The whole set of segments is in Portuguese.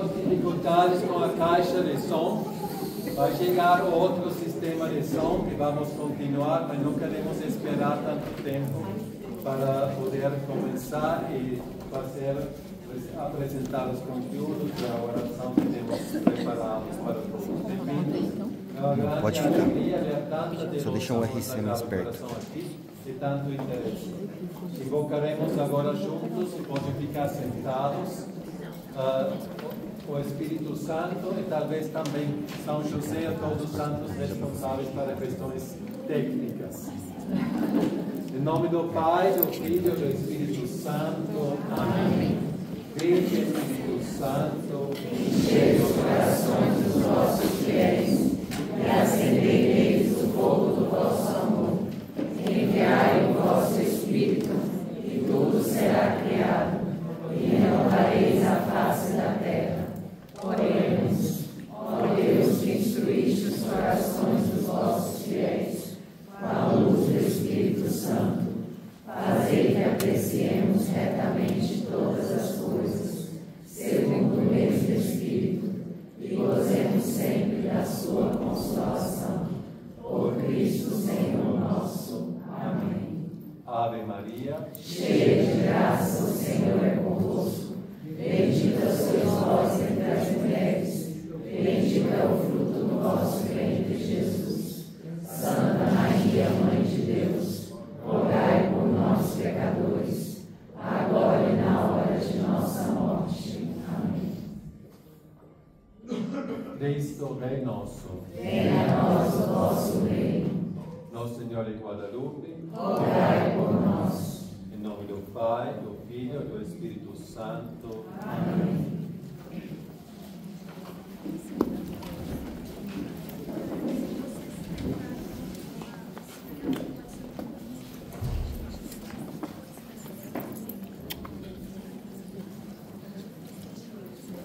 temos dificuldades com a caixa de som. Vai chegar outro sistema de som que vamos continuar, mas não queremos esperar tanto tempo para poder começar e apresentar os conteúdos da oração que temos preparados para todos. Pode ficar. Só deixa o RC mais perto. De tanto interesse. Invocaremos agora juntos, podem ficar sentados, o Espírito Santo e talvez também São José e todos os santos responsáveis para questões técnicas. Em nome do Pai, do Filho e do Espírito Santo. Amém. Vinde, Espírito Santo, enchei os corações dos vossos fiéis e acendei neles o fogo do vosso amor. Enviai o vosso Espírito e tudo será criado e renovareis a face da terra. Oremos, ó Deus que instruíste os corações dos vossos fiéis com a luz do Espírito Santo, fazei que apreciemos retamente todas as coisas, segundo o mesmo Espírito, e gozemos sempre da sua consolação. Por Cristo Senhor nosso. Amém. Ave Maria, cheia de graça, o Senhor é convosco. Bendita sois vós entre as mulheres, bendito é o fruto do vosso ventre, Jesus. Santa Maria, Mãe de Deus, rogai por nós, pecadores, agora e na hora de nossa morte. Amém. Cristo, Rei nosso, venha a nós o vosso reino. Nosso Senhor de Guadalupe, rogai por nós. Em nome do Pai, do Filho e do Espírito Santo. Amém.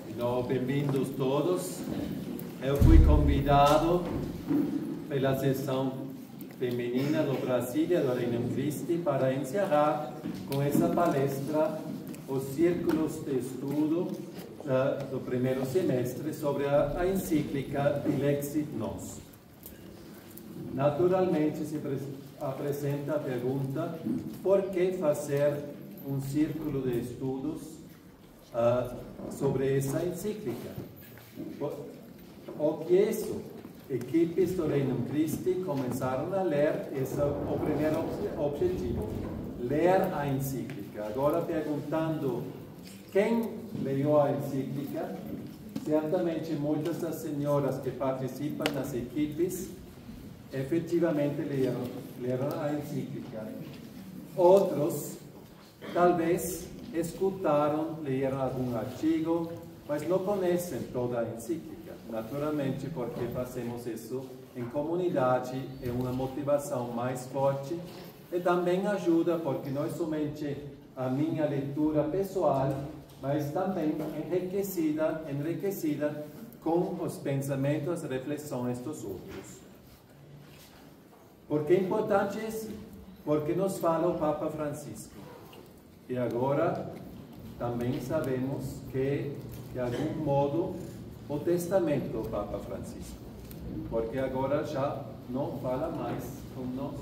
Então, bem-vindos todos. Eu fui convidado pela sessão feminina do Brasília, do Reino Christi, para encerrar com essa palestra os círculos de estudo do primeiro semestre sobre a encíclica Dilexit Nos. Naturalmente se apresenta a pergunta: por que fazer um círculo de estudos sobre essa encíclica? O que é isso? Equipes do Reino Christi começaram a ler, esse é o primeiro objetivo, ler a encíclica. Agora perguntando quem leu a encíclica, certamente muitas das senhoras que participam nas equipes efetivamente leram a encíclica. Outros, talvez, escutaram, leram algum artigo, mas não conhecem toda a encíclica. Naturalmente, porque fazemos isso em comunidade, é uma motivação mais forte e também ajuda, porque não é somente a minha leitura pessoal, mas também enriquecida com os pensamentos e reflexões dos outros. Por que é importante isso? Porque nos fala o Papa Francisco. E agora também sabemos que, de algum modo, o testamento do Papa Francisco, porque agora já não fala mais com nós,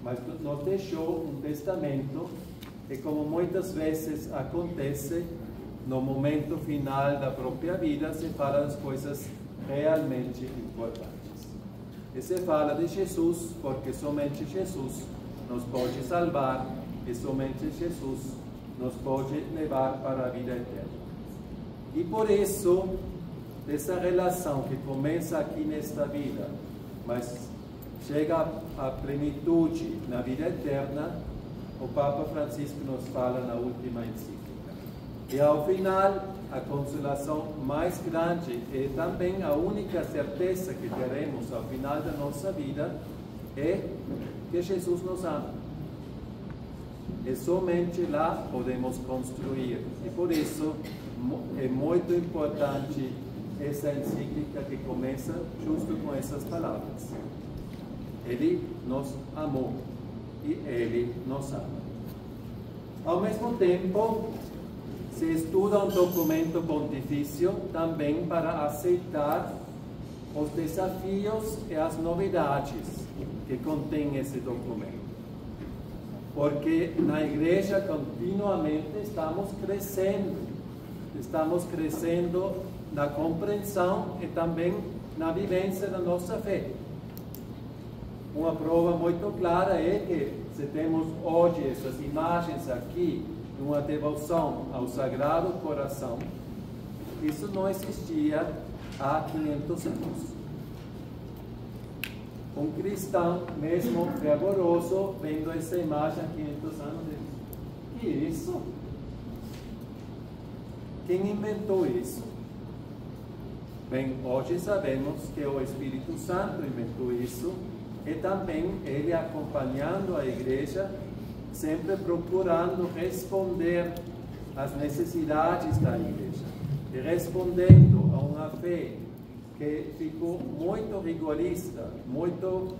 mas nos deixou um testamento e, como muitas vezes acontece, no momento final da própria vida se fala das coisas realmente importantes. E se fala de Jesus, porque somente Jesus nos pode salvar e somente Jesus nos pode levar para a vida eterna. E por isso, dessa relação que começa aqui nesta vida, mas chega à plenitude na vida eterna, o Papa Francisco nos fala na última encíclica. E ao final, a consolação mais grande e também a única certeza que teremos ao final da nossa vida é que Jesus nos ama. E somente lá podemos construir. E por isso é muito importante essa encíclica que começa justo com essas palavras. Ele nos amou e Ele nos ama. Ao mesmo tempo, se estuda um documento pontifício também para aceitar os desafios e as novidades que contém esse documento. Porque na igreja continuamente estamos crescendo na compreensão e também na vivência da nossa fé. Uma prova muito clara é que, se temos hoje essas imagens aqui, de uma devoção ao Sagrado Coração, isso não existia há 500 anos. Um cristão, mesmo fervoroso, vendo essa imagem há 500 anos, diz: que isso? Quem inventou isso? Bem, hoje sabemos que o Espírito Santo inventou isso, e também ele acompanhando a igreja, sempre procurando responder às necessidades da igreja, e respondendo a uma fé que ficou muito rigorista, muito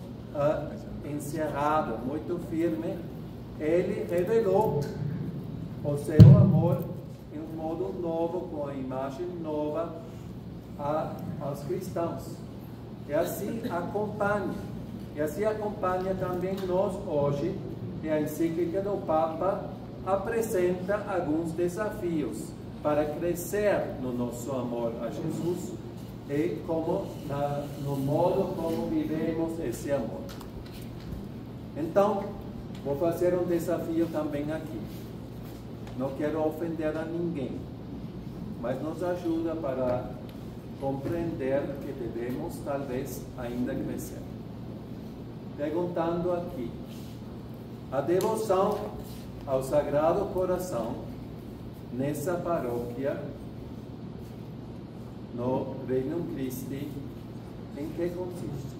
encerrada, muito firme. Ele revelou o seu amor em um modo novo, com a imagem nova aos cristãos. E assim acompanha. E assim acompanha também nós hoje. E a encíclica do Papa apresenta alguns desafios para crescer no nosso amor a Jesus e no modo como vivemos esse amor. Então, vou fazer um desafio também aqui. Não quero ofender a ninguém, mas nos ajuda para compreender que devemos, talvez, ainda crescer. Perguntando aqui: a devoção ao Sagrado Coração nessa paróquia, no Regnum Christi, em que consiste?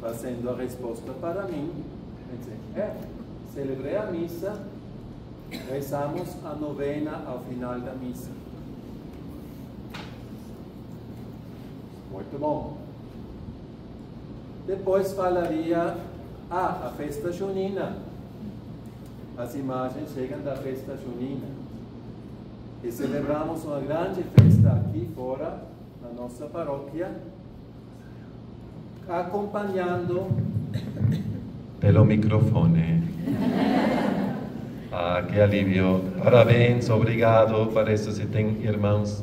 Fazendo a resposta para mim, celebrei a missa, rezamos a novena ao final da missa. Muito bom. Depois falaria, a festa junina. As imagens chegam da festa junina. E celebramos uma grande festa aqui fora, na nossa paróquia, acompanhando... Pelo microfone. Que alívio. Parabéns, obrigado. Parece que tem irmãos.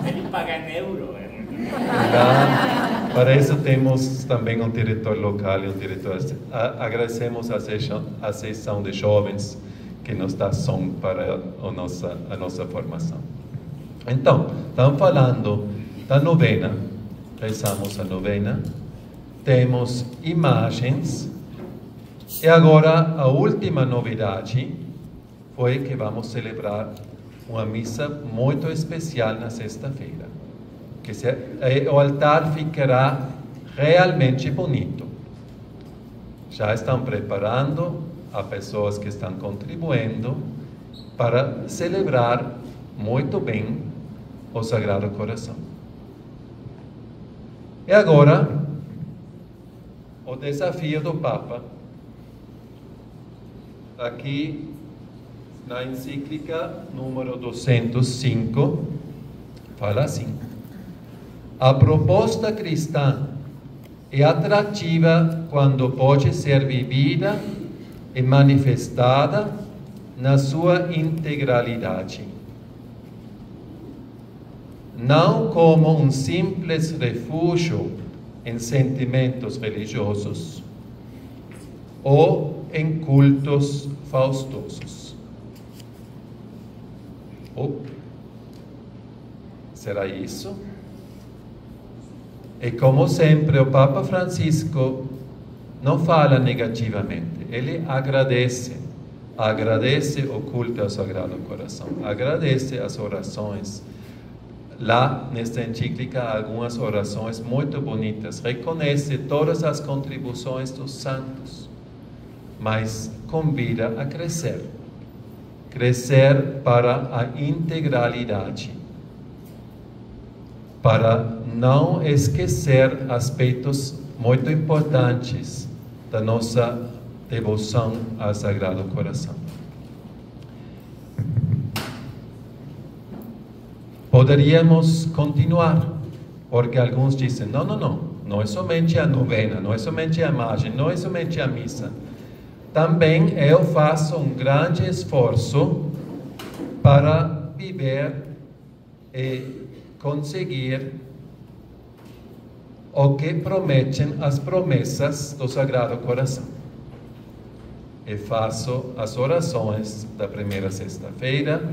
Ele paga em euro. Para isso temos também um diretor local e um diretor. Agradecemos a sessão de jovens que nos dá som para a nossa formação. Então, estamos falando da novena. Rezamos a novena. Temos imagens. E agora a última novidade foi que vamos celebrar uma missa muito especial na sexta-feira. O altar ficará realmente bonito. Já estão preparando, há pessoas que estão contribuindo para celebrar muito bem o Sagrado Coração. E agora, o desafio do Papa, aqui na encíclica número 205, fala assim: a proposta cristã é atrativa quando pode ser vivida e manifestada na sua integralidade. Não como um simples refúgio em sentimentos religiosos ou em cultos faustosos. Será isso? E como sempre, o Papa Francisco não fala negativamente, ele agradece o culto ao Sagrado Coração, agradece as orações. Lá, nesta encíclica, algumas orações muito bonitas, reconhece todas as contribuições dos santos, mas convida a crescer para a integralidade, para não esquecer aspectos muito importantes da nossa devoção ao Sagrado Coração. Poderíamos continuar, porque alguns dizem, não é somente a novena, não é somente a imagem, não é somente a missa. Também eu faço um grande esforço para viver e conseguir o que prometem as promessas do Sagrado Coração. E faço as orações da primeira sexta-feira,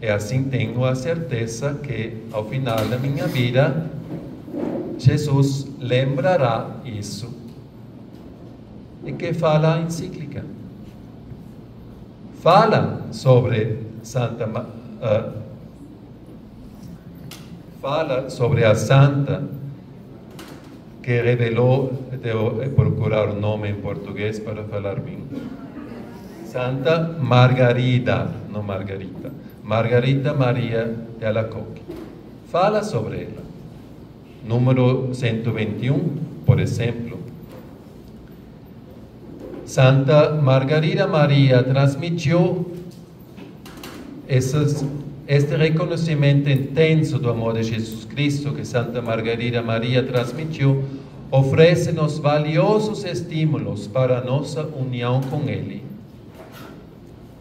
e assim tenho a certeza que, ao final da minha vida, Jesus lembrará isso. E que fala a encíclica? Fala sobre fala sobre a santa que revelou, devo procurar o nome em português para falar bem. Santa Margarida, não Margarita. Margarita Maria de Alacoque. Fala sobre ela. Número 121, por exemplo. Santa Margarida Maria transmitiu este reconhecimento intenso do amor de Jesus Cristo que Santa Margarida Maria transmitiu, oferece-nos valiosos estímulos para a nossa união com Ele.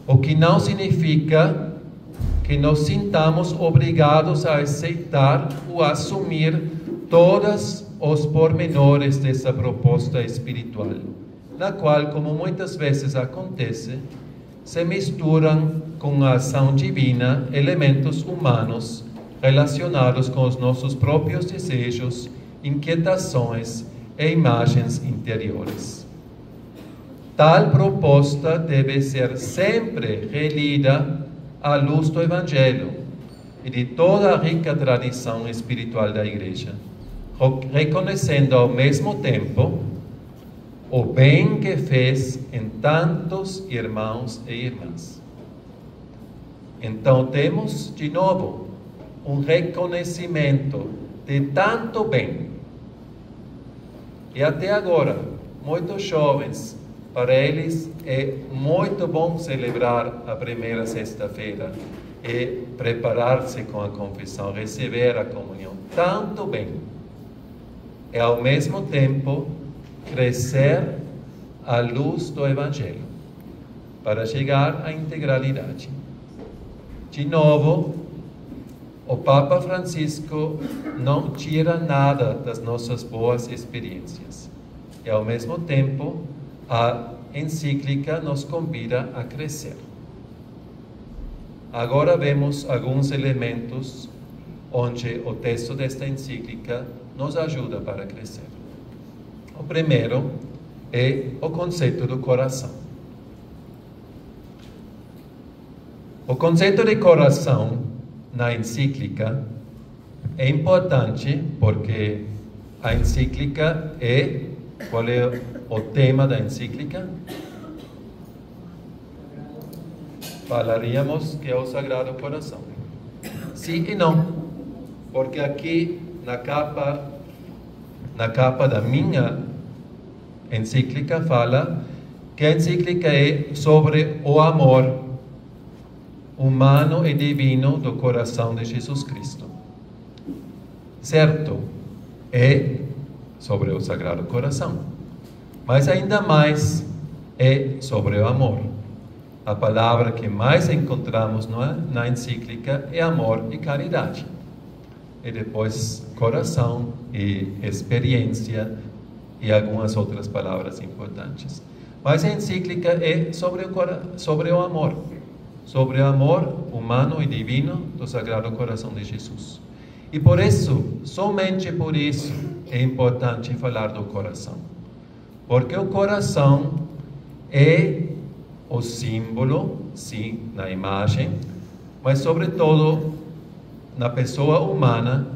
O que não significa que nos sintamos obrigados a aceitar ou assumir todos os pormenores dessa proposta espiritual, na qual, como muitas vezes acontece, se misturam com a ação divina elementos humanos relacionados com os nossos próprios desejos, inquietações e imagens interiores. Tal proposta deve ser sempre relida à luz do Evangelho e de toda a rica tradição espiritual da Igreja, reconhecendo ao mesmo tempo o bem que fez em tantos irmãos e irmãs. Então temos, de novo, um reconhecimento de tanto bem. E até agora, muitos jovens, para eles é muito bom celebrar a primeira sexta-feira e preparar-se com a confissão, receber a comunhão. Tanto bem. E ao mesmo tempo, crescer à luz do Evangelho, para chegar à integralidade. De novo, o Papa Francisco não tira nada das nossas boas experiências. E, ao mesmo tempo, a encíclica nos convida a crescer. Agora vemos alguns elementos onde o texto desta encíclica nos ajuda para crescer. O primeiro é o conceito do coração. O conceito de coração na encíclica é importante porque a encíclica é... Qual é o tema da encíclica? Falaríamos que é o Sagrado Coração. Sim e não, porque aqui na capa da minha encíclica fala que a encíclica é sobre o amor humano e divino do coração de Jesus Cristo. Certo? É sobre o Sagrado Coração. Mas ainda mais é sobre o amor. A palavra que mais encontramos na encíclica é amor e caridade. E depois coração e experiência e algumas outras palavras importantes. Mas a encíclica é sobre o amor. Sobre o amor humano e divino do Sagrado Coração de Jesus. E por isso, somente por isso, é importante falar do coração. Porque o coração é o símbolo, sim, na imagem, mas sobretudo na pessoa humana,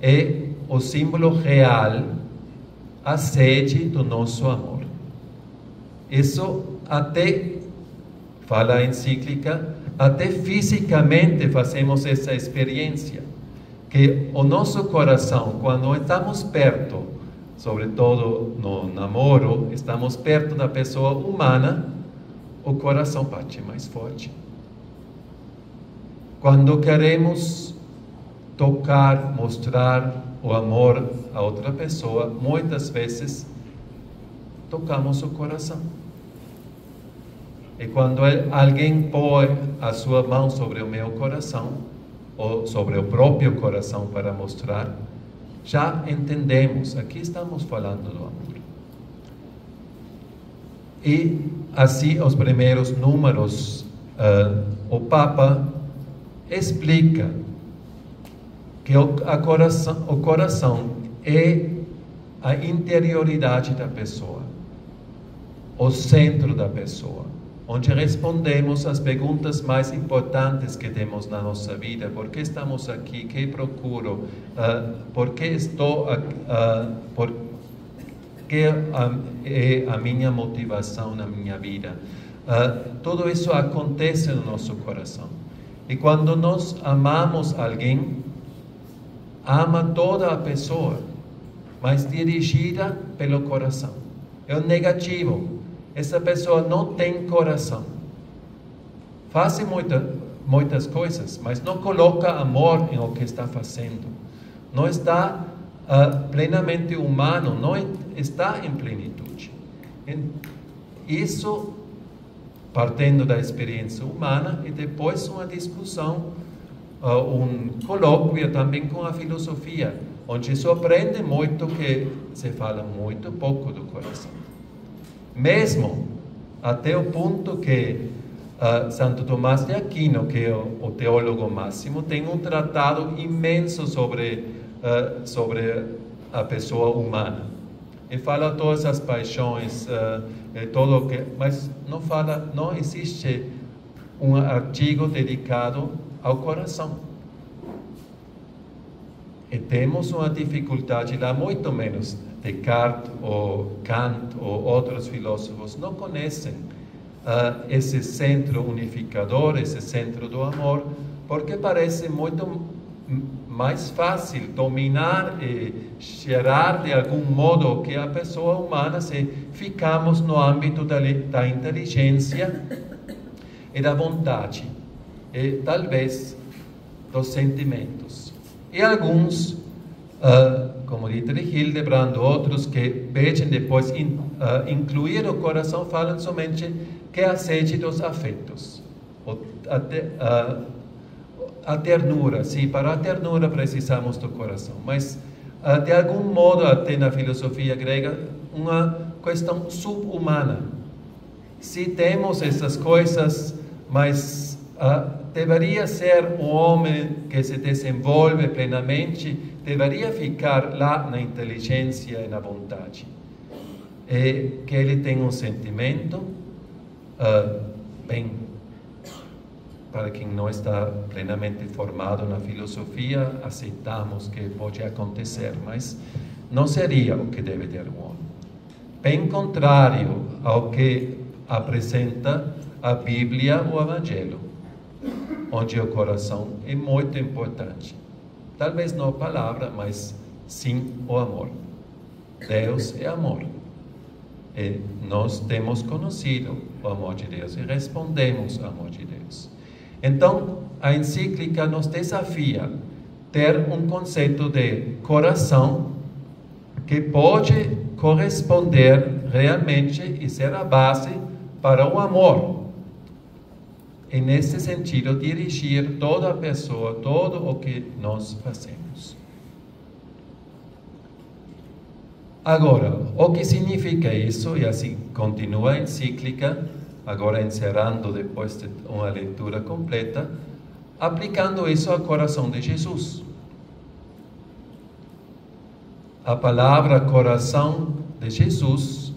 é o símbolo real, a sede do nosso amor. Isso até, fala a encíclica, até fisicamente fazemos essa experiência. Que o nosso coração, quando estamos perto, sobretudo no namoro, estamos perto da pessoa humana, o coração bate mais forte. Quando queremos tocar, mostrar o amor a outra pessoa, muitas vezes tocamos o coração. E quando alguém põe a sua mão sobre o meu coração, ou sobre o próprio coração para mostrar, já entendemos, aqui estamos falando do amor. E assim, os primeiros números, o Papa explica que o coração é a interioridade da pessoa, o centro da pessoa, onde respondemos às perguntas mais importantes que temos na nossa vida. Por que estamos aqui? O que procuro? Por que estou aqui? Por que é a minha motivação na minha vida? Tudo isso acontece no nosso coração. E quando nós amamos alguém, ama toda a pessoa, mas dirigida pelo coração. É o negativo. Essa pessoa não tem coração. Faz muitas coisas, mas não coloca amor em o que está fazendo. Não está plenamente humano, não está em plenitude. Isso partindo da experiência humana e depois uma discussão, colóquio também com a filosofia, onde se aprende muito que se fala muito pouco do coração. Mesmo até o ponto que Santo Tomás de Aquino, que é o teólogo máximo, tem um tratado imenso sobre a pessoa humana. E fala todas as paixões, mas não existe um artigo dedicado ao coração. E temos uma dificuldade lá, muito menos Descartes ou Kant ou outros filósofos não conhecem esse centro unificador, esse centro do amor, porque parece muito mais fácil dominar e gerar de algum modo que a pessoa humana, se ficamos no âmbito da inteligência e da vontade, e talvez dos sentimentos. E alguns, como Dietrich Hildebrand, outros que vejam depois incluir o coração, falam somente que é a sede dos afetos. A ternura, sim, para a ternura precisamos do coração, mas de algum modo, até na filosofia grega, uma questão subhumana. Se temos essas coisas, mas deveria ser um homem que se desenvolve plenamente, deveria ficar lá na inteligência e na vontade. E que ele tem um sentimento, bem, para quem não está plenamente formado na filosofia, aceitamos que pode acontecer, mas não seria o que deve ter um homem. Bem contrário ao que apresenta a Bíblia ou o Evangelho, onde o coração é muito importante. Talvez não a palavra, mas sim o amor. Deus é amor. E nós temos conhecido o amor de Deus e respondemos ao amor de Deus. Então, a encíclica nos desafia a ter um conceito de coração que pode corresponder realmente e ser a base para o amor. E, nesse sentido, dirigir toda a pessoa, todo o que nós fazemos. Agora, o que significa isso? E assim continua a encíclica, agora encerrando depois de uma leitura completa, aplicando isso ao coração de Jesus. A palavra coração de Jesus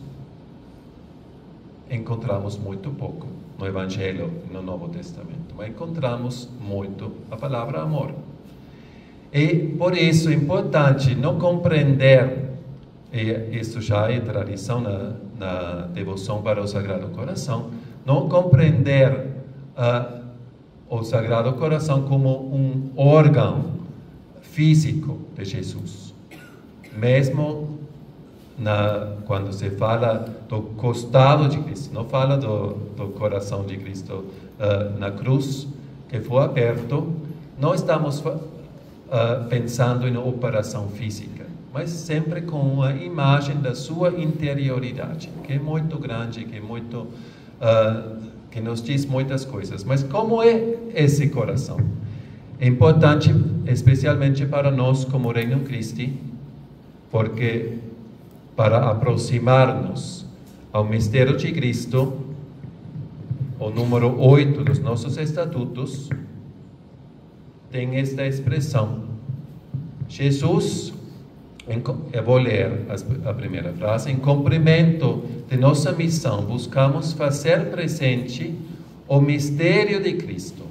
encontramos muito pouco no Evangelho e no Novo Testamento, mas encontramos muito a palavra amor. E por isso é importante não compreender, e isso já é tradição na devoção para o Sagrado Coração, não compreender o Sagrado Coração como um órgão físico de Jesus. Mesmo quando se fala do costado de Cristo, não fala do coração de Cristo na cruz, que foi aberto, não estamos pensando em operação física, mas sempre com uma imagem da sua interioridade, que é muito grande, que nos diz muitas coisas. Mas como é esse coração? É importante, especialmente para nós como Reino Christi, porque para aproximar-nos ao mistério de Cristo, o número 8 dos nossos estatutos tem esta expressão. Jesus, eu vou ler a primeira frase, em cumprimento de nossa missão, buscamos fazer presente o mistério de Cristo,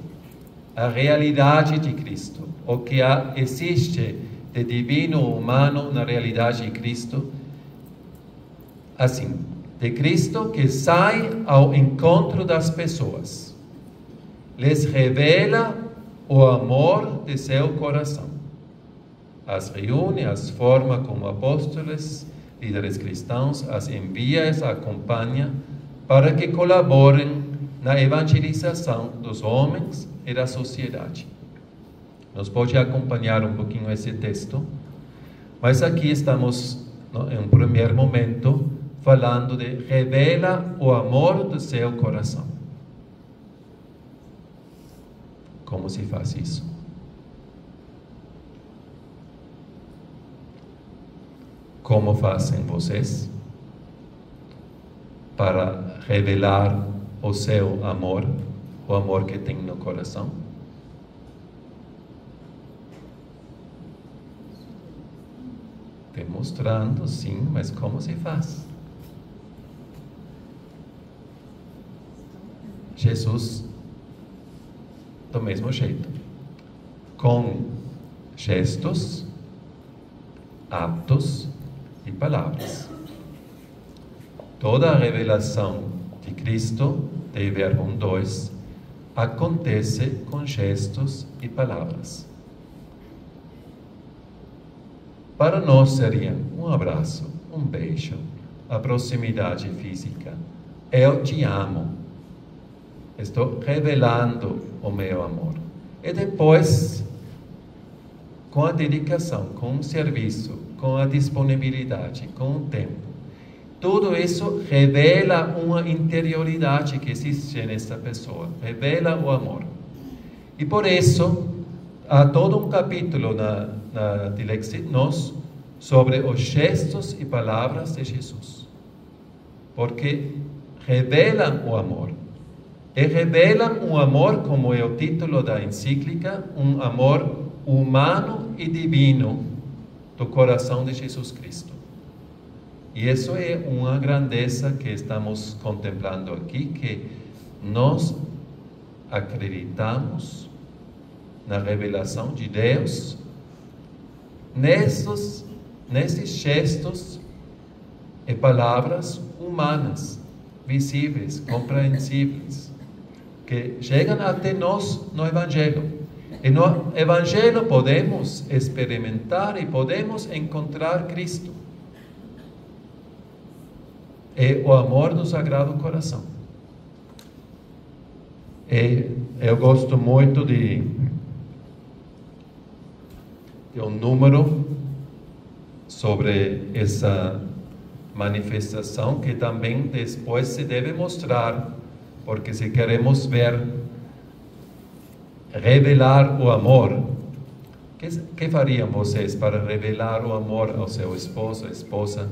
a realidade de Cristo, o que existe de divino ou humano na realidade de Cristo, assim, de Cristo que sai ao encontro das pessoas, lhes revela o amor de seu coração, as reúne, as forma como apóstolos, líderes cristãos, as envia, as acompanha, para que colaborem na evangelização dos homens e da sociedade. Nos pode acompanhar um pouquinho esse texto, mas aqui estamos, em um primeiro momento, falando de revela o amor do seu coração. Como se faz isso? Como fazem vocês para revelar o seu amor, o amor que tem no coração? Demonstrando, sim, mas como se faz? Jesus, do mesmo jeito, com gestos, atos e palavras. Toda a revelação de Cristo, de verbo 2, acontece com gestos e palavras. Para nós seria um abraço, um beijo, a proximidade física. Eu te amo. Estou revelando o meu amor. E depois, com a dedicação, com o serviço, com a disponibilidade, com o tempo, tudo isso revela uma interioridade que existe nessa pessoa, revela o amor. E por isso, há todo um capítulo na Dilexit-Nos sobre os gestos e palavras de Jesus, porque revelam o amor. E revelam um amor, como é o título da encíclica, um amor humano e divino do coração de Jesus Cristo. E isso é uma grandeza que estamos contemplando aqui, que nós acreditamos na revelação de Deus nesses gestos e palavras humanas, visíveis, compreensíveis, que chegam até nós no Evangelho. E no Evangelho podemos experimentar e podemos encontrar Cristo. É o amor do Sagrado Coração. E eu gosto muito de um número sobre essa manifestação que também depois se deve mostrar, porque se queremos revelar o amor, que fariam vocês para revelar o amor ao seu esposo, esposa?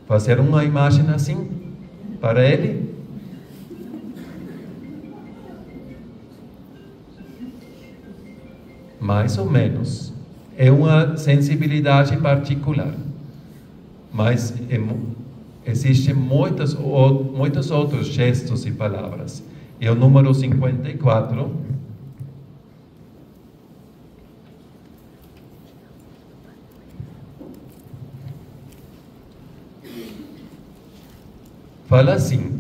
Fazer uma imagem assim para ele? Mais ou menos. É uma sensibilidade particular. Mas existem muitos outros gestos e palavras. E o número 54 fala assim.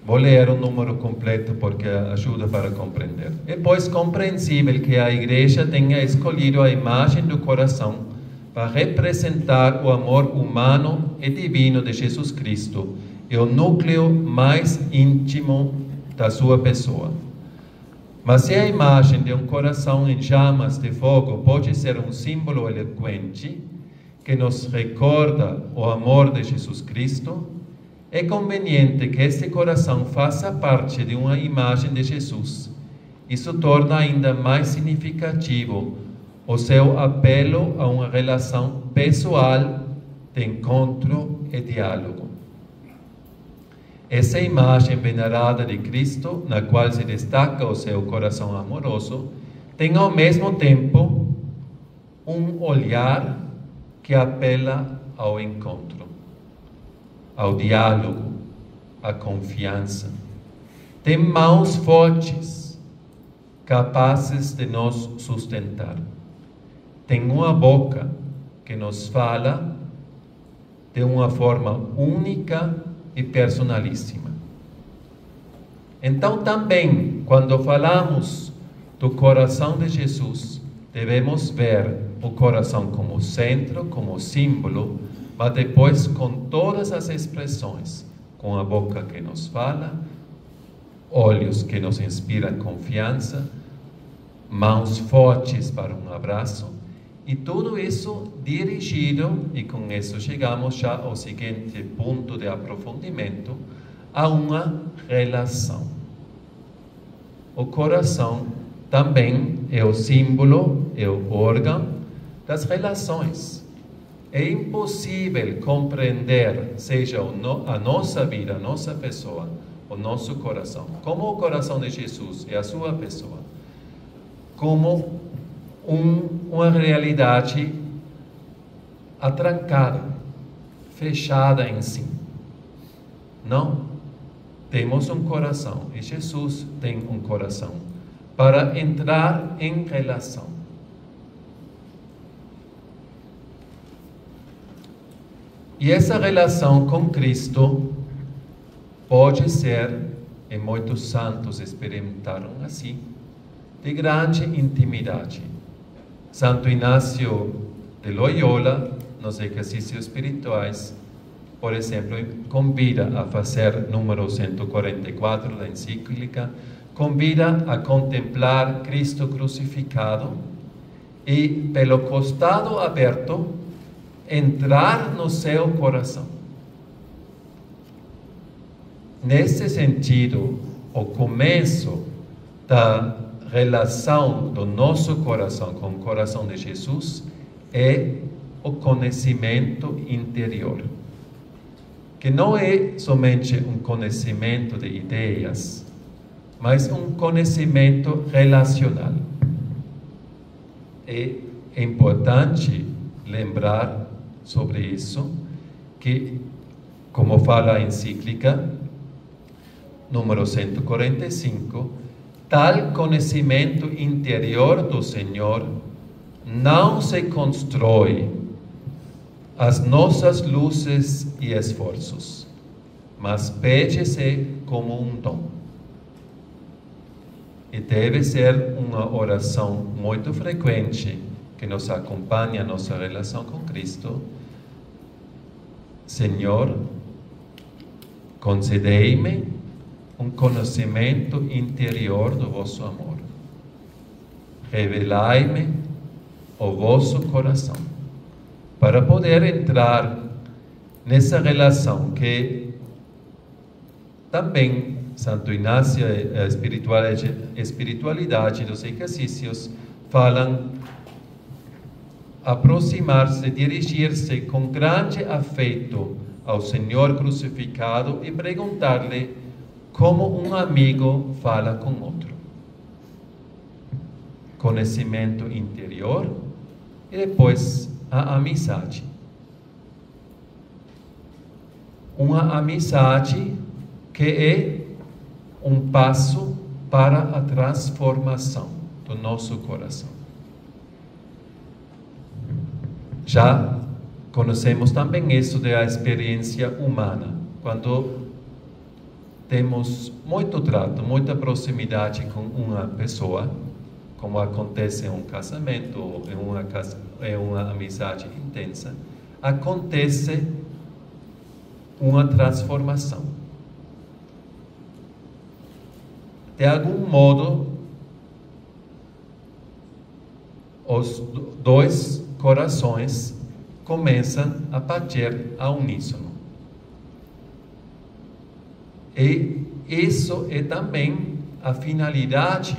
Vou ler o número completo porque ajuda para compreender. É, pois, compreensível que a Igreja tenha escolhido a imagem do coração para representar o amor humano e divino de Jesus Cristo e o núcleo mais íntimo da sua pessoa. Mas se a imagem de um coração em chamas de fogo pode ser um símbolo eloquente que nos recorda o amor de Jesus Cristo, é conveniente que este coração faça parte de uma imagem de Jesus. Isso torna ainda mais significativo o seu apelo a uma relação pessoal de encontro e diálogo. Essa imagem venerada de Cristo, na qual se destaca o seu coração amoroso, tem ao mesmo tempo um olhar que apela ao encontro, ao diálogo, à confiança. Tem mãos fortes, capazes de nos sustentar. Tem uma boca que nos fala de uma forma única e personalíssima. Então também, quando falamos do coração de Jesus, devemos ver o coração como centro, como símbolo, mas depois com todas as expressões, com a boca que nos fala, olhos que nos inspiram confiança, mãos fortes para um abraço, e tudo isso dirigido, e com isso chegamos já ao seguinte ponto de aprofundamento, a uma relação. O coração também é o símbolo, é o órgão das relações. É impossível compreender, seja a nossa vida, a nossa pessoa, o nosso coração, como o coração de Jesus e a sua pessoa, como uma realidade atrancada, fechada em si. Não. Temos um coração, e Jesus tem um coração, para entrar em relação. E essa relação com Cristo pode ser, e muitos santos experimentaram assim, de grande intimidade. Santo Inácio de Loyola, nos exercícios espirituais, por exemplo, convida a fazer número 144 da encíclica, convida a contemplar Cristo crucificado e, pelo costado aberto, entrar no seu coração. Nesse sentido, o começo da relação do nosso coração com o coração de Jesus é o conhecimento interior, que não é somente um conhecimento de ideias, mas um conhecimento relacional. É importante lembrar sobre isso, que, como fala a encíclica, número 145, tal conhecimento interior do Senhor não se constrói às nossas luzes e esforços, mas pede-se como um dom. E deve ser uma oração muito frequente que nos acompanha a nossa relação com Cristo. Senhor, concedei-me um conhecimento interior do vosso amor. Revelai-me o vosso coração, para poder entrar nessa relação que também Santo Inácio e a espiritualidade dos exercícios falam aproximar-se, dirigir-se com grande afeto ao Senhor crucificado e perguntar-lhe como um amigo fala com outro. Conhecimento interior e depois a amizade. Uma amizade que é um passo para a transformação do nosso coração. Já conhecemos também isso da experiência humana, quando temos muito trato, muita proximidade com uma pessoa, como acontece em um casamento ou em uma amizade intensa, acontece uma transformação. De algum modo, os dois corações começam a bater a uníssono. E isso é também a finalidade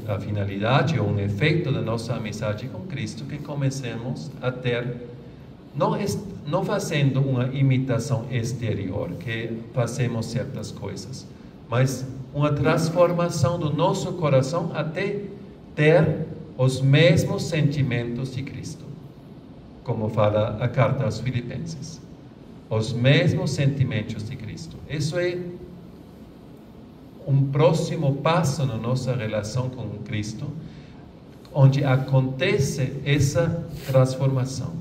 a finalidade ou um efeito da nossa amizade com Cristo, que comecemos a ter, não fazendo uma imitação exterior, que fazemos certas coisas, mas uma transformação do nosso coração até ter os mesmos sentimentos de Cristo, como fala a carta aos Filipenses. Os mesmos sentimentos de Cristo. Isso é um próximo passo na nossa relação com Cristo, onde acontece essa transformação.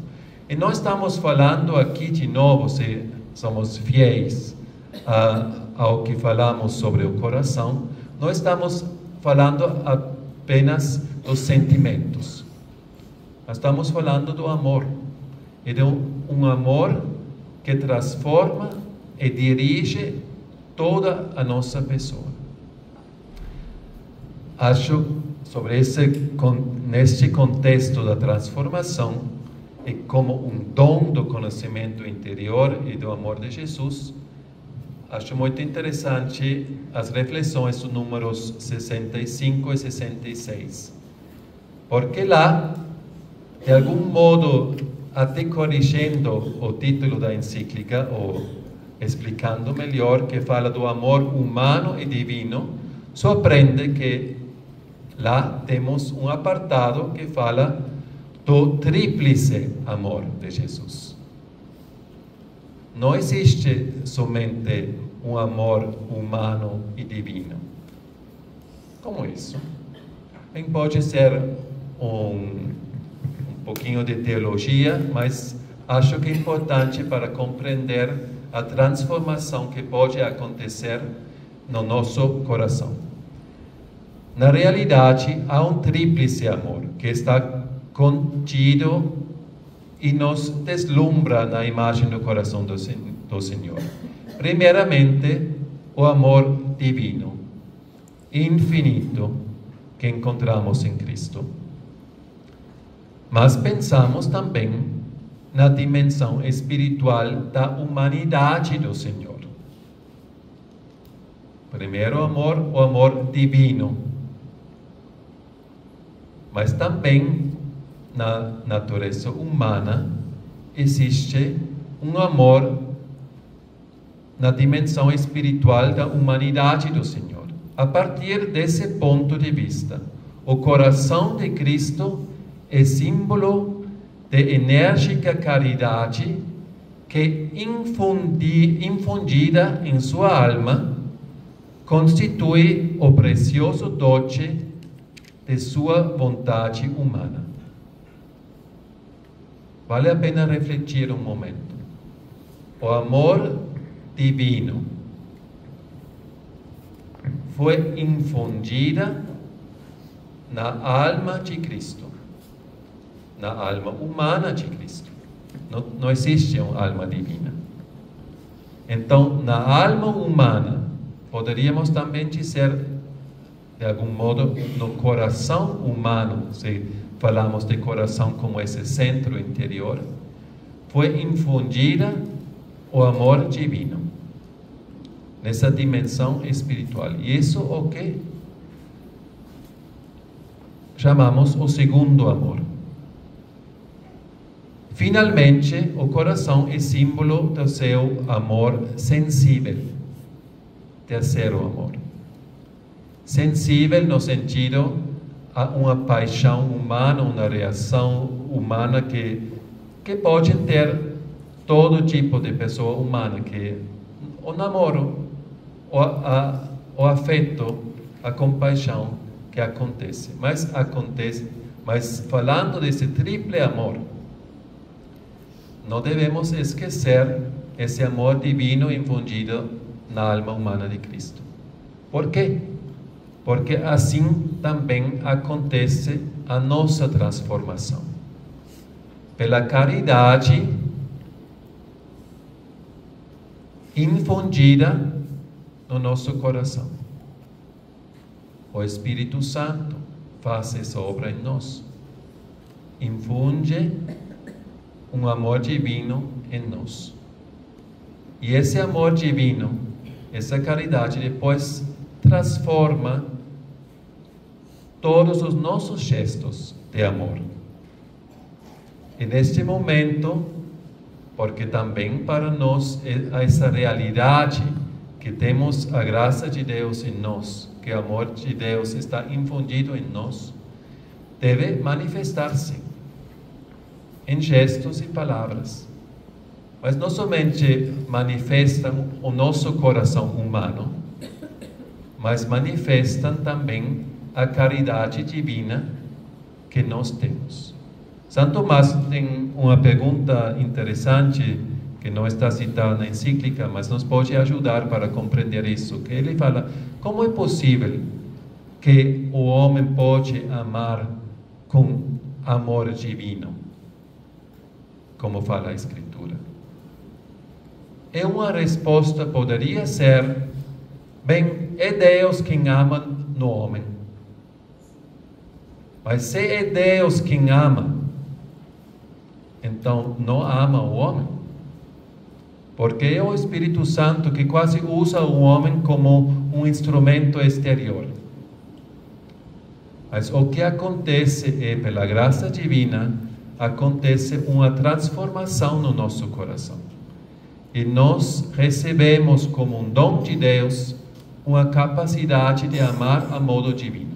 E nós estamos falando aqui de novo, se somos fiéis ao que falamos sobre o coração, nós estamos falando apenas dos sentimentos. Nós estamos falando do amor. E de um amor que transforma e dirige toda a nossa pessoa. Acho sobre neste contexto da transformação e como um dom do conhecimento interior e do amor de Jesus, acho muito interessante as reflexões dos números 65 e 66. Porque lá, de algum modo, até corrigindo o título da encíclica, ou explicando melhor, que fala do amor humano e divino, surpreende que lá temos um apartado que fala do tríplice amor de Jesus. Não existe somente um amor humano e divino. Como isso? Bem, pode ser um pouquinho de teologia, mas acho que é importante para compreender a transformação que pode acontecer no nosso coração. Na realidade, há um tríplice amor que está contido e nos deslumbra na imagem do coração do Senhor. Primeiramente, o amor divino, infinito, que encontramos em Cristo. Mas pensamos também na dimensão espiritual da humanidade do Senhor. Primeiro amor, o amor divino. Mas também na natureza humana existe um amor na dimensão espiritual da humanidade do Senhor. A partir desse ponto de vista, o coração de Cristo é símbolo de enérgica caridade que, infundida em sua alma, constitui o precioso dote de sua vontade humana. Vale a pena refletir um momento. O amor divino foi infundida na alma de Cristo, na alma humana de Cristo. Não existe uma alma divina. Então, na alma humana, poderíamos também dizer, de algum modo, no coração humano, se falamos de coração como esse centro interior, foi infundida o amor divino, nessa dimensão espiritual. E isso é o que chamamos o segundo amor. Finalmente, o coração é símbolo do seu amor sensível. Terceiro amor. Sensível no sentido a uma paixão humana, uma reação humana que pode ter todo tipo de pessoa humana, que o namoro, o afeto, a compaixão que acontece. Mas falando desse triple amor, não devemos esquecer esse amor divino infundido na alma humana de Cristo. Por quê? porque assim também acontece a nossa transformação. Pela caridade infundida no nosso coração. O Espírito Santo faz essa obra em nós. Infunde um amor divino em nós. E esse amor divino, essa caridade, depois transforma todos os nossos gestos de amor. E neste momento, porque também para nós essa realidade que temos a graça de Deus em nós, que o amor de Deus está infundido em nós, deve manifestar-se em gestos e palavras. Mas não somente manifestam o nosso coração humano, mas manifestam também a caridade divina que nós temos. Santo Tomás tem uma pergunta interessante que não está citada na encíclica, mas nos pode ajudar para compreender isso. Que ele fala: como é possível que o homem pode amar com amor divino, como fala a Escritura? E uma resposta poderia ser: bem, é Deus quem ama no homem. Mas se é Deus quem ama, então não ama o homem. Porque é o Espírito Santo que quase usa o homem como um instrumento exterior. Mas o que acontece é, pela graça divina, acontece uma transformação no nosso coração. E nós recebemos como um dom de Deus uma capacidade de amar a modo divino.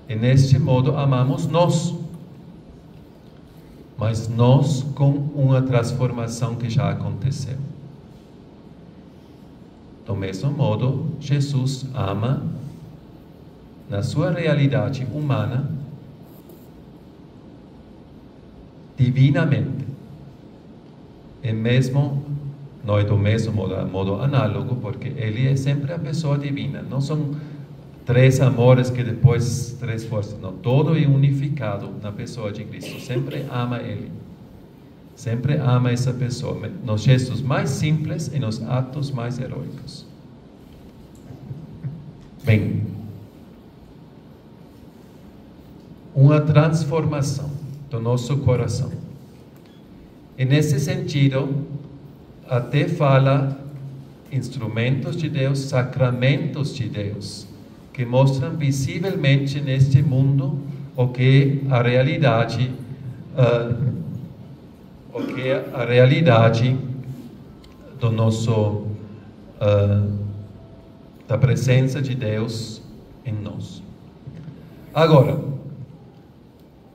E neste modo amamos nós. Mas nós com uma transformação que já aconteceu. Do mesmo modo, Jesus ama na sua realidade humana divinamente. E mesmo, não é do mesmo modo análogo, porque ele é sempre a pessoa divina. Não são três amores que depois três forças. Não, todo é unificado na pessoa de Cristo. Sempre ama Ele. Sempre ama essa pessoa. Nos gestos mais simples e nos atos mais heróicos. Bem, uma transformação do nosso coração. E nesse sentido, até fala instrumentos de Deus, sacramentos de Deus, que mostram visivelmente neste mundo o que a realidade do nosso da presença de Deus em nós. Agora,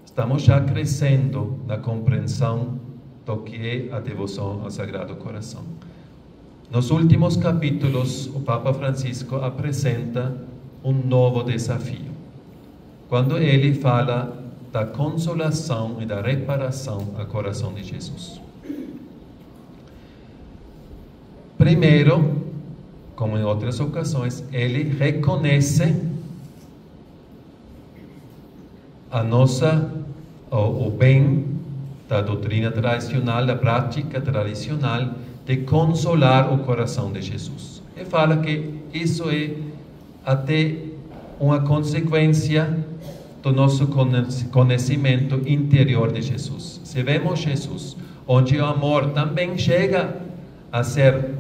estamos já crescendo na compreensão do que é a devoção ao Sagrado Coração. Nos últimos capítulos, o Papa Francisco apresenta um novo desafio, quando ele fala da consolação e da reparação ao coração de Jesus. Primeiro, como em outras ocasiões, ele reconhece o bem da doutrina tradicional, da prática tradicional de consolar o coração de Jesus. E fala que isso é até uma consequência do nosso conhecimento interior de Jesus. Se vemos Jesus, onde o amor também chega a ser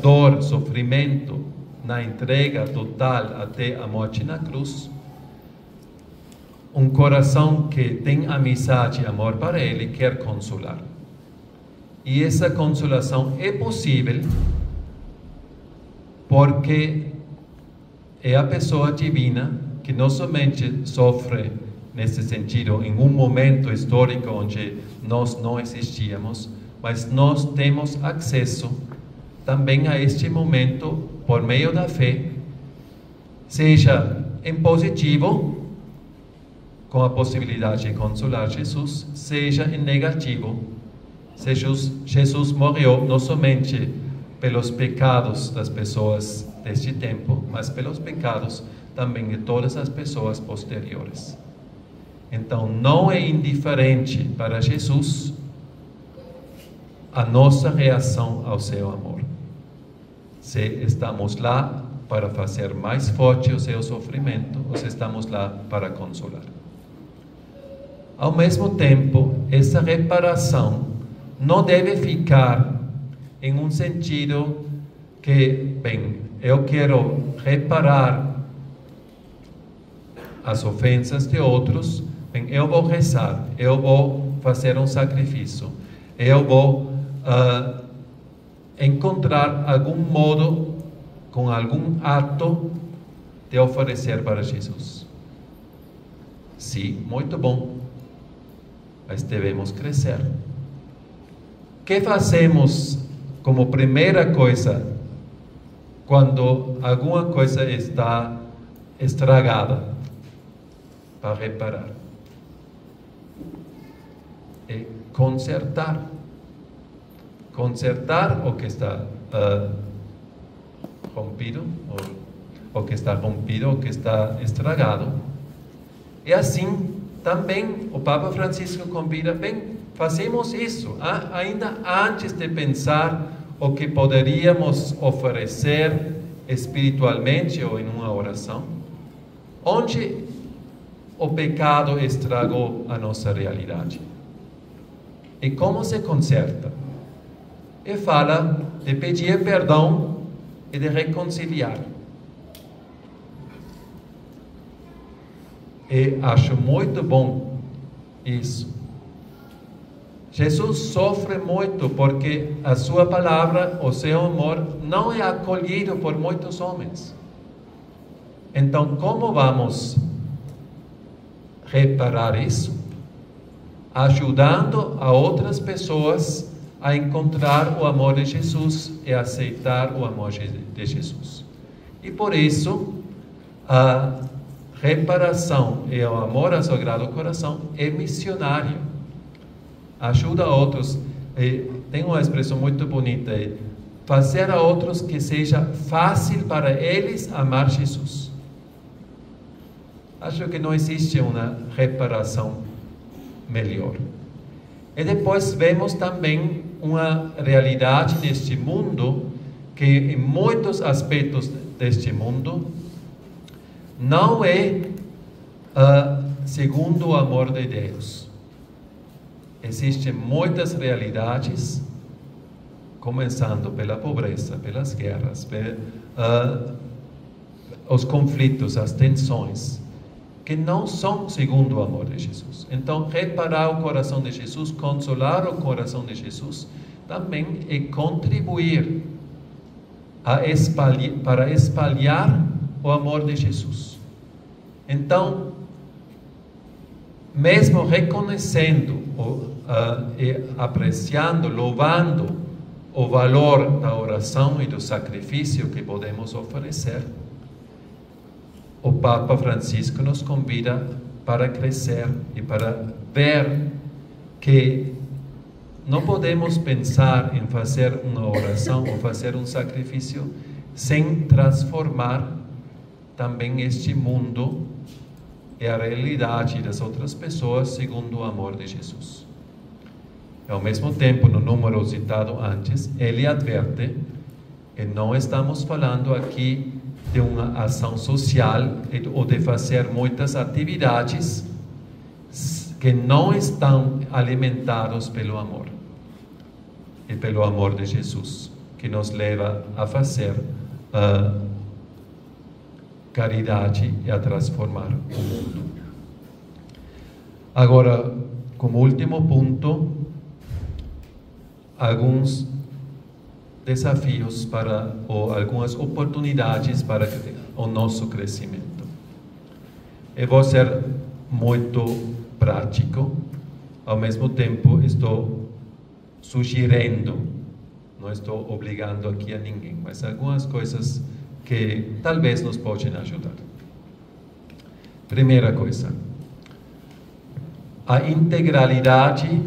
dor, sofrimento, na entrega total até a morte na cruz, um coração que tem amizade e amor para Ele quer consolar. E essa consolação é possível porque é a pessoa divina que não somente sofre nesse sentido em um momento histórico onde nós não existíamos, mas nós temos acesso também a este momento por meio da fé, seja em positivo, com a possibilidade de consolar Jesus, seja em negativo, se Jesus morreu não somente pelos pecados das pessoas deste tempo, mas pelos pecados também de todas as pessoas posteriores. Então, não é indiferente para Jesus a nossa reação ao seu amor. Se estamos lá para fazer mais forte o seu sofrimento, ou se estamos lá para consolar. Ao mesmo tempo, essa reparação não deve ficar em um sentido que, bem, eu quero reparar as ofensas de outros, bem, eu vou rezar, eu vou fazer um sacrifício, eu vou encontrar algum modo, com algum ato, de oferecer para Jesus. Sim, muito bom, mas devemos crescer. O que fazemos como primeira coisa quando alguma coisa está estragada para reparar? É consertar. Consertar o que está rompido, o que está rompido, o que está estragado. E assim, também o Papa Francisco convida, bem, fazemos isso, ainda antes de pensar o que poderíamos oferecer espiritualmente ou em uma oração, onde o pecado estragou a nossa realidade. E como se conserta? E fala de pedir perdão e de reconciliar. E acho muito bom isso. Jesus sofre muito porque a sua palavra, o seu amor, não é acolhido por muitos homens. Então, como vamos reparar isso? Ajudando a outras pessoas a encontrar o amor de Jesus e aceitar o amor de Jesus. E por isso, a reparação e o amor ao Sagrado Coração é missionário. Ajuda outros. Tem uma expressão muito bonita: fazer a outros que seja fácil para eles amar Jesus. Acho que não existe uma reparação melhor. E depois vemos também uma realidade neste mundo que em muitos aspectos deste mundo não é segundo o amor de Deus. Existem muitas realidades, começando pela pobreza, pelas guerras, os conflitos, as tensões, que não são segundo o amor de Jesus. Então, reparar o coração de Jesus, consolar o coração de Jesus, também é contribuir para espalhar o amor de Jesus. Então, mesmo reconhecendo, apreciando, louvando o valor da oração e do sacrifício que podemos oferecer, o Papa Francisco nos convida para crescer e para ver que não podemos pensar em fazer uma oração ou fazer um sacrifício sem transformar também este mundo e a realidade das outras pessoas segundo o amor de Jesus. Ao mesmo tempo, no número citado antes, ele adverte que não estamos falando aqui de uma ação social ou de fazer muitas atividades que não estão alimentados pelo amor e pelo amor de Jesus, que nos leva a fazer caridade e a transformar o mundo. Agora, como último ponto, alguns desafios ou algumas oportunidades para o nosso crescimento. Eu vou ser muito prático, ao mesmo tempo estou sugerindo, não estou obrigando aqui a ninguém, mas algumas coisas que talvez nos podem ajudar. Primeira coisa, a integralidade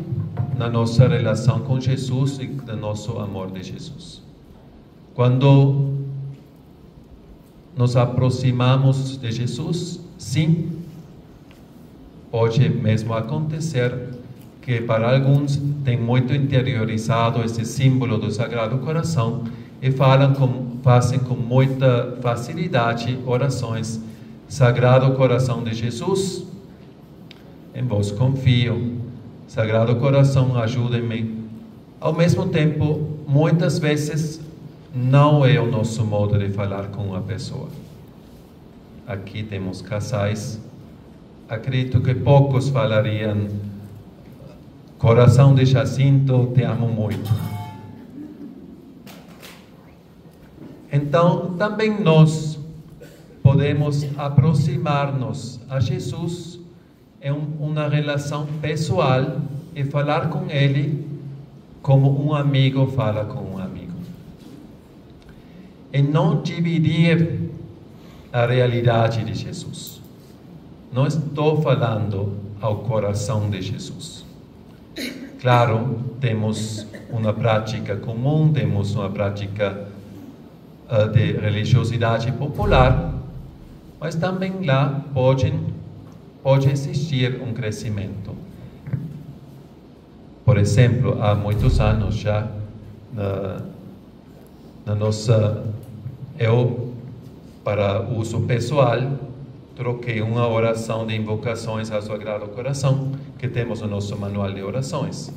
na nossa relação com Jesus e no nosso amor de Jesus. Quando nos aproximamos de Jesus, sim, pode mesmo acontecer que para alguns tem muito interiorizado esse símbolo do Sagrado Coração e fazem com muita facilidade orações: Sagrado Coração de Jesus, em vós confio. Sagrado Coração, ajude-me. Ao mesmo tempo, muitas vezes não é o nosso modo de falar com uma pessoa. Aqui temos casais. Acredito que poucos falariam: coração de Jacinto, te amo muito. Então, também nós podemos aproximar-nos a Jesus em uma relação pessoal e falar com Ele como um amigo fala com um amigo. E não dividir a realidade de Jesus. Não estou falando ao coração de Jesus. Claro, temos uma prática comum, temos uma prática de religiosidade popular, mas também lá pode existir um crescimento. Por exemplo, há muitos anos já, eu, para uso pessoal, troquei uma oração de invocações ao Sagrado Coração, que temos no nosso manual de orações,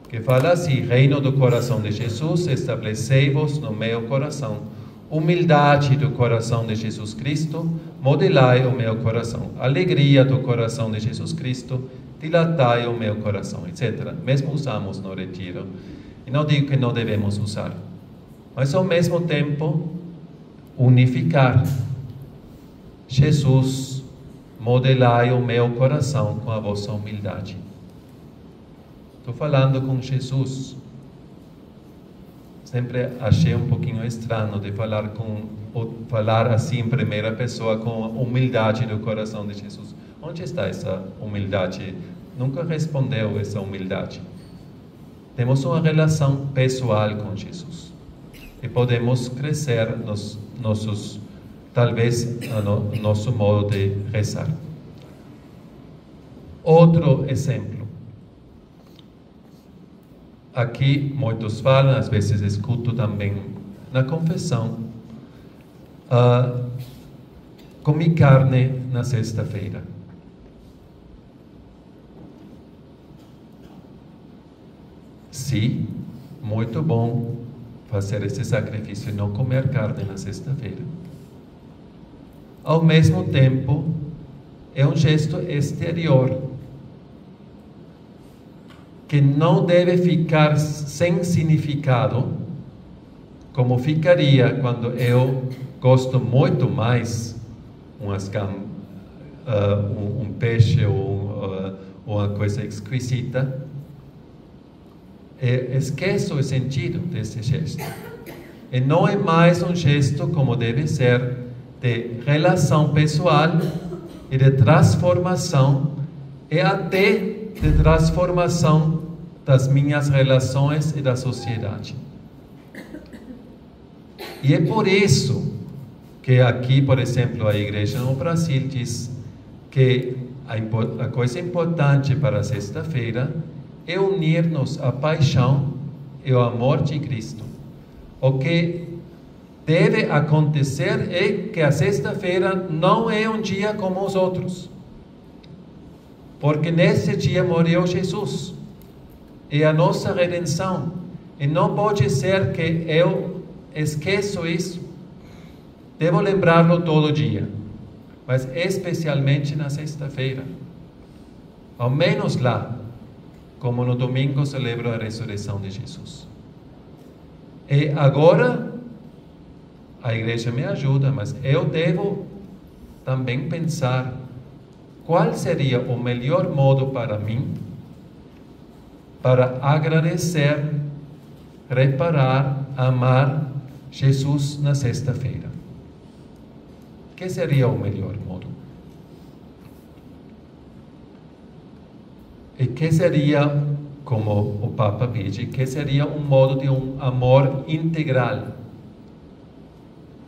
que fala assim: Reino do Coração de Jesus, estabelecei-vos no meu coração. Humildade do coração de Jesus Cristo, modelai o meu coração. Alegria do coração de Jesus Cristo, dilatai o meu coração, etc. Mesmo usamos no retiro. E não digo que não devemos usar, mas ao mesmo tempo unificar. Jesus, modelai o meu coração com a vossa humildade. Estou falando com Jesus. Sempre achei um pouquinho estranho de falar assim em primeira pessoa com a humildade do coração de Jesus. Onde está essa humildade? Nunca respondeu essa humildade. Temos uma relação pessoal com Jesus e podemos crescer talvez no nosso modo de rezar. Outro exemplo. Aqui muitos falam, às vezes escuto também na confissão: comi carne na sexta-feira. Sim, muito bom fazer esse sacrifício e não comer carne na sexta-feira. Ao mesmo tempo, é um gesto exterior que não deve ficar sem significado, como ficaria quando eu gosto muito mais um peixe ou uma coisa exquisita, e esqueço o sentido desse gesto. E não é mais um gesto como deve ser de relação pessoal e de transformação, e até de transformação das minhas relações e da sociedade. E é por isso que aqui, por exemplo, a igreja no Brasil diz que a coisa importante para a sexta-feira é unir-nos à paixão e ao amor de Cristo. O que deve acontecer é que a sexta-feira não é um dia como os outros, porque nesse dia morreu Jesus, é a nossa redenção, e não pode ser que eu esqueço isso. Devo lembrá-lo todo dia, mas especialmente na sexta-feira, ao menos lá, como no domingo celebro a ressurreição de Jesus. E agora a igreja me ajuda, mas eu devo também pensar qual seria o melhor modo para mim para agradecer, reparar, amar Jesus na sexta-feira. Que seria o melhor modo? E que seria, como o Papa pede, que seria um modo de um amor integral,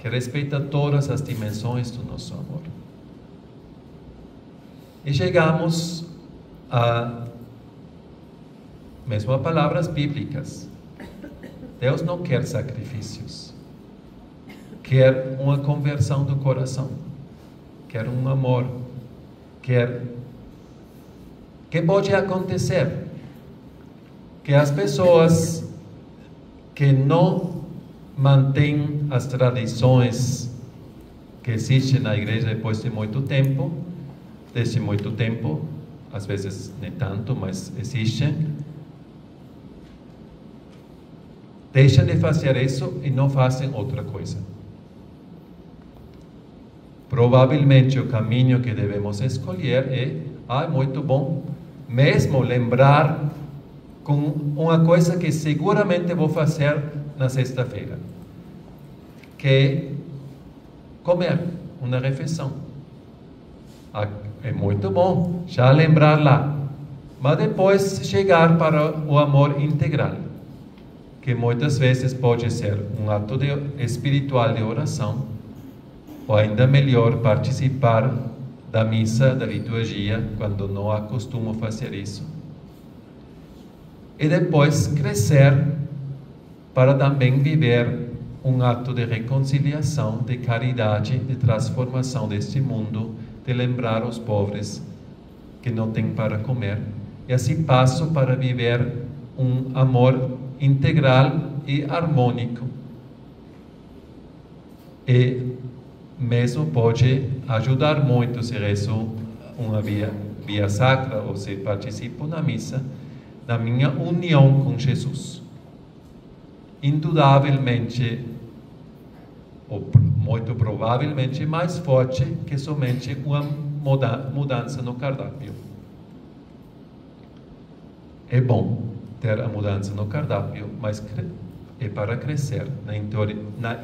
que respeita todas as dimensões do nosso amor. E chegamos a mesmo a palavras bíblicas. Deus não quer sacrifícios, quer uma conversão do coração, quer um amor, quer que pode acontecer que as pessoas que não mantêm as tradições que existem na igreja depois de muito tempo, desde muito tempo, às vezes nem tanto, mas existem, deixam de fazer isso e não fazem outra coisa. Provavelmente o caminho que devemos escolher é, muito bom, mesmo lembrar com uma coisa que seguramente vou fazer na sexta-feira, que é comer uma refeição. É muito bom já lembrar lá, mas depois chegar para o amor integral, que muitas vezes pode ser um ato espiritual de oração, ou ainda melhor, participar da missa, da liturgia, quando não acostumo fazer isso. E depois crescer para também viver um ato de reconciliação, de caridade, de transformação deste mundo, de lembrar os pobres que não têm para comer. E assim passo para viver um amor integral e harmônico. E mesmo pode ajudar muito se rezo uma via sacra ou se participo na missa, na minha união com Jesus. Indubitavelmente, ou muito provavelmente, mais forte que somente uma mudança no cardápio. É bom ter a mudança no cardápio, mas é para crescer na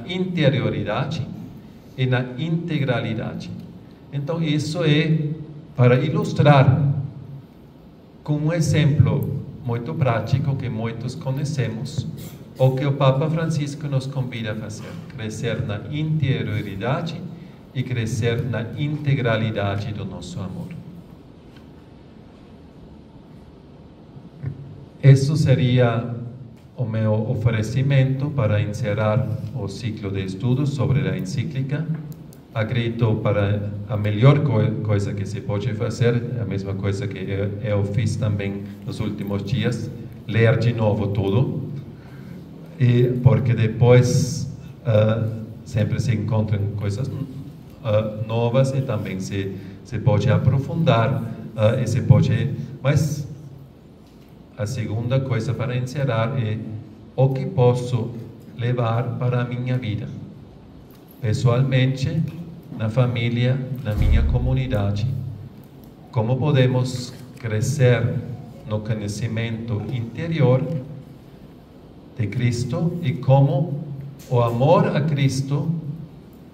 interioridade e na integralidade. Então, isso é para ilustrar com um exemplo muito prático que muitos conhecemos, o que o Papa Francisco nos convida a fazer: crescer na interioridade e crescer na integralidade do nosso amor. Isso seria o meu oferecimento para encerrar o ciclo de estudos sobre a encíclica. Acredito para a melhor coisa que se pode fazer, a mesma coisa que eu fiz também nos últimos dias, ler de novo tudo, e porque depois sempre se encontram coisas novas e também se pode aprofundar, e se pode, mas a segunda coisa para encerrar é o que posso levar para a minha vida, pessoalmente, na família, na minha comunidade. Como podemos crescer no conhecimento interior de Cristo e como o amor a Cristo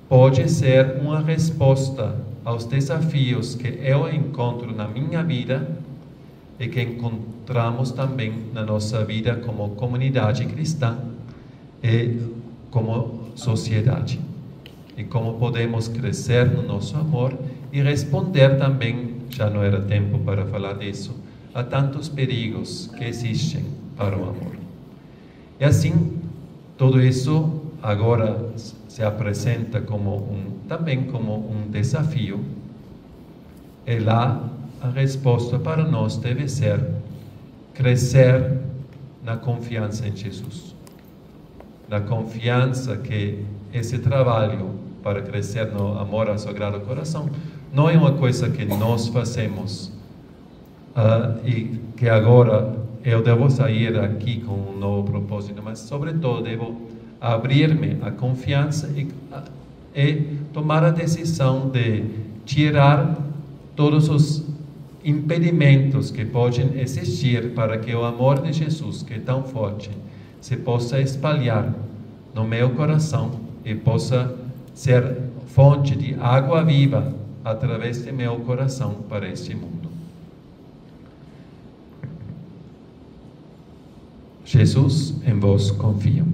pode ser uma resposta aos desafios que eu encontro na minha vida e que encontramos também na nossa vida como comunidade cristã e como sociedade. E como podemos crescer no nosso amor e responder também, já não era tempo para falar disso, a tantos perigos que existem para o amor. E assim, tudo isso agora se apresenta também como um desafio. E lá a resposta para nós deve ser crescer na confiança em Jesus. Na confiança que esse trabalho para crescer no amor ao Sagrado Coração não é uma coisa que nós fazemos e que agora eu devo sair aqui com um novo propósito, mas sobretudo devo abrir-me à confiança e tomar a decisão de tirar todos os impedimentos que podem existir para que o amor de Jesus, que é tão forte, se possa espalhar no meu coração e possa ser fonte de água viva através de meu coração para este mundo. Jesus, em vós confio.